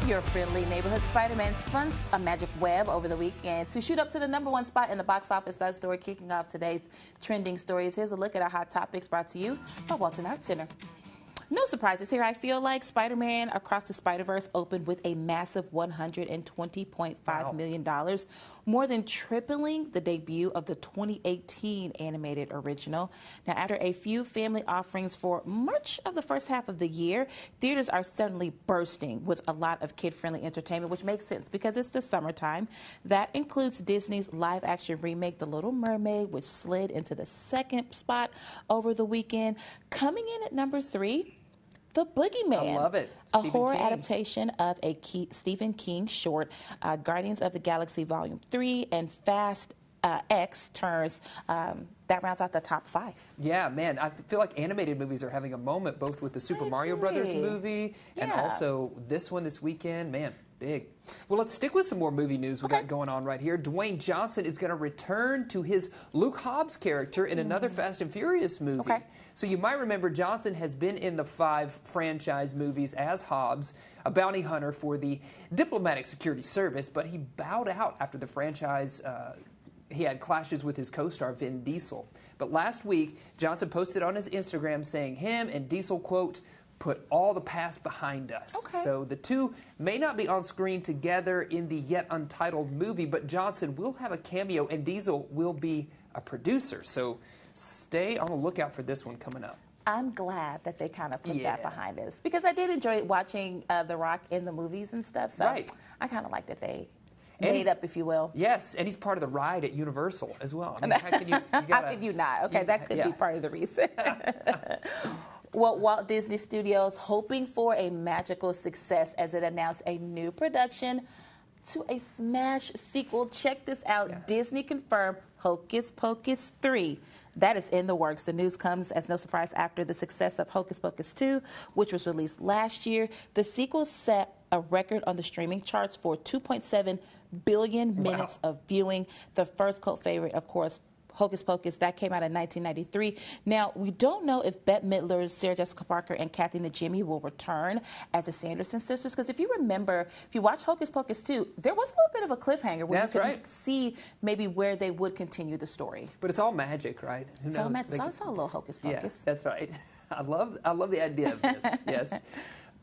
Your friendly neighborhood Spider-Man spun a magic web over the weekend to shoot up to the #1 spot in the box office. That story kicking off today's trending stories. Here's a look at our hot topics brought to you by Walton Arts Center. No surprises here. I feel like Spider-Man Across the Spider-Verse opened with a massive $120.5 million, more than tripling the debut of the 2018 animated original. Now, after a few family offerings for much of the first half of the year, theaters are suddenly bursting with a lot of kid-friendly entertainment, which makes sense because it's the summertime. That includes Disney's live-action remake, The Little Mermaid, which slid into the second spot over the weekend. Coming in at #3, The Boogeyman. I love it. A horror adaptation of a Stephen King short, Guardians of the Galaxy Volume 3, and Fast X turns, that rounds out the top 5. Yeah, man, I feel like animated movies are having a moment, both with the Super Mario Brothers movie and also this one this weekend. Man, big. Well, let's stick with some more movie news we got going on right here. Dwayne Johnson is going to return to his Luke Hobbs character in another Fast and Furious movie. So you might remember Johnson has been in the 5 franchise movies as Hobbs, a bounty hunter for the Diplomatic Security Service, but he bowed out after the franchise. He had clashes with his co-star Vin Diesel. But last week, Johnson posted on his Instagram saying him and Diesel, quote, put all the past behind us. So the two may not be on screen together in the yet untitled movie, but Johnson will have a cameo and Diesel will be a producer. So stay on the lookout for this one coming up. I'm glad that they kind of put that behind us because I did enjoy watching The Rock in the movies and stuff. So I kind of like that they made up, if you will. Yes, and he's part of the ride at Universal as well. I mean, how can you how could you not? Okay, that could be part of the reason. Well, Walt Disney Studios hoping for a magical success as it announced a new production to a smash sequel. Check this out. Disney confirmed Hocus Pocus 3. That is in the works. The news comes as no surprise after the success of Hocus Pocus 2, which was released last year. The sequel set a record on the streaming charts for 2.7 billion minutes of viewing. The first cult favorite, of course, Hocus Pocus, that came out in 1993. Now, we don't know if Bette Midler, Sarah Jessica Parker, and Kathy Najimy will return as the Sanderson sisters, because if you remember, if you watch Hocus Pocus 2, there was a little bit of a cliffhanger where you could see maybe where they would continue the story. But it's all magic, right? Who it's knows? all magic. So I saw a little Hocus Pocus. Yes, that's right. I love the idea of this, yes.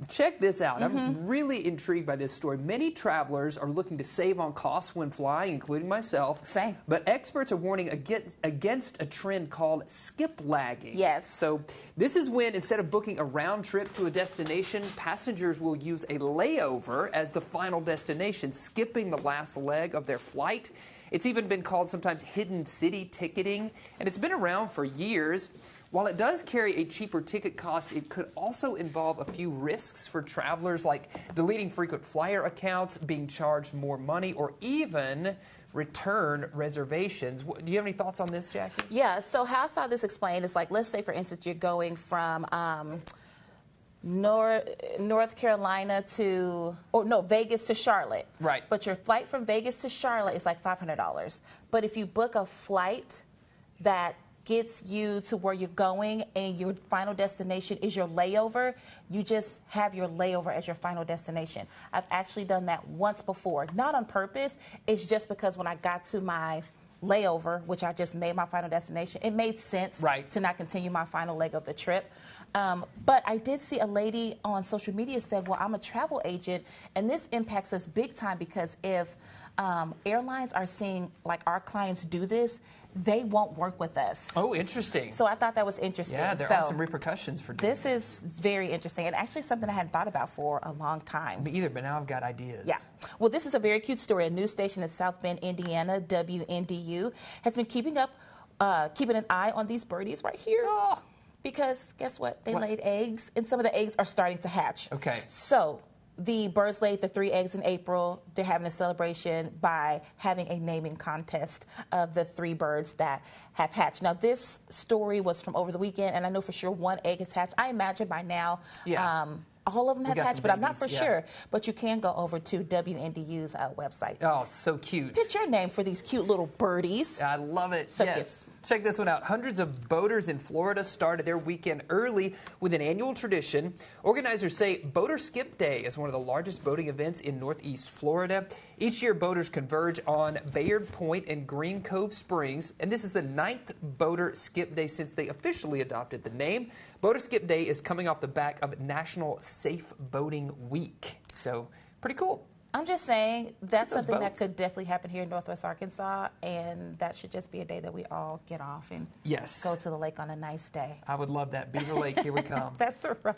Check this out. I'm really intrigued by this story. Many travelers are looking to save on costs when flying, including myself. Same. But experts are warning against a trend called skip lagging. Yes. So this is when, instead of booking a round trip to a destination, passengers will use a layover as the final destination, skipping the last leg of their flight. It's even been called sometimes hidden city ticketing, and it's been around for years. While it does carry a cheaper ticket cost, it could also involve a few risks for travelers, like deleting frequent flyer accounts, being charged more money, or even return reservations. Do you have any thoughts on this, Jackie? Yeah, so how I saw this explained is like, let's say, for instance, you're going from North Carolina to, Vegas to Charlotte. Right. But your flight from Vegas to Charlotte is like $500. But if you book a flight that gets you to where you're going and your final destination is your layover, you just have your layover as your final destination. I've actually done that once before, not on purpose. It's just because when I got to my layover, which I just made my final destination, it made sense to not continue my final leg of the trip. But I did see a lady on social media said, well, I'm a travel agent, and this impacts us big time because if airlines are seeing like our clients do this, they won't work with us. Oh, interesting. So I thought that was interesting. Yeah, there are some repercussions for doing this. Is very interesting and actually something I hadn't thought about for a long time. Me either, but now I've got ideas. Yeah. Well, this is a very cute story. A news station in South Bend, Indiana, WNDU, has been keeping an eye on these birdies right here. Because guess what? They laid eggs, and some of the eggs are starting to hatch. Okay. So the birds laid the 3 eggs in April. They're having a celebration by having a naming contest of the 3 birds that have hatched. Now, this story was from over the weekend, and I know for sure 1 egg has hatched. I imagine by now all of them have hatched, but I'm not for sure. But you can go over to WNDU's website. Oh, so cute. Pitch your name for these cute little birdies. I love it. So yes. cute. Check this one out. Hundreds of boaters in Florida started their weekend early with an annual tradition. Organizers say Boater Skip Day is one of the largest boating events in Northeast Florida. Each year, boaters converge on Bayard Point and Green Cove Springs, and this is the 9th Boater Skip Day since they officially adopted the name. Boater Skip Day is coming off the back of National Safe Boating Week, so pretty cool. I'm just saying that's something that could definitely happen here in Northwest Arkansas, and that should just be a day that we all get off and go to the lake on a nice day. I would love that. Beaver Lake, here we come. That's right.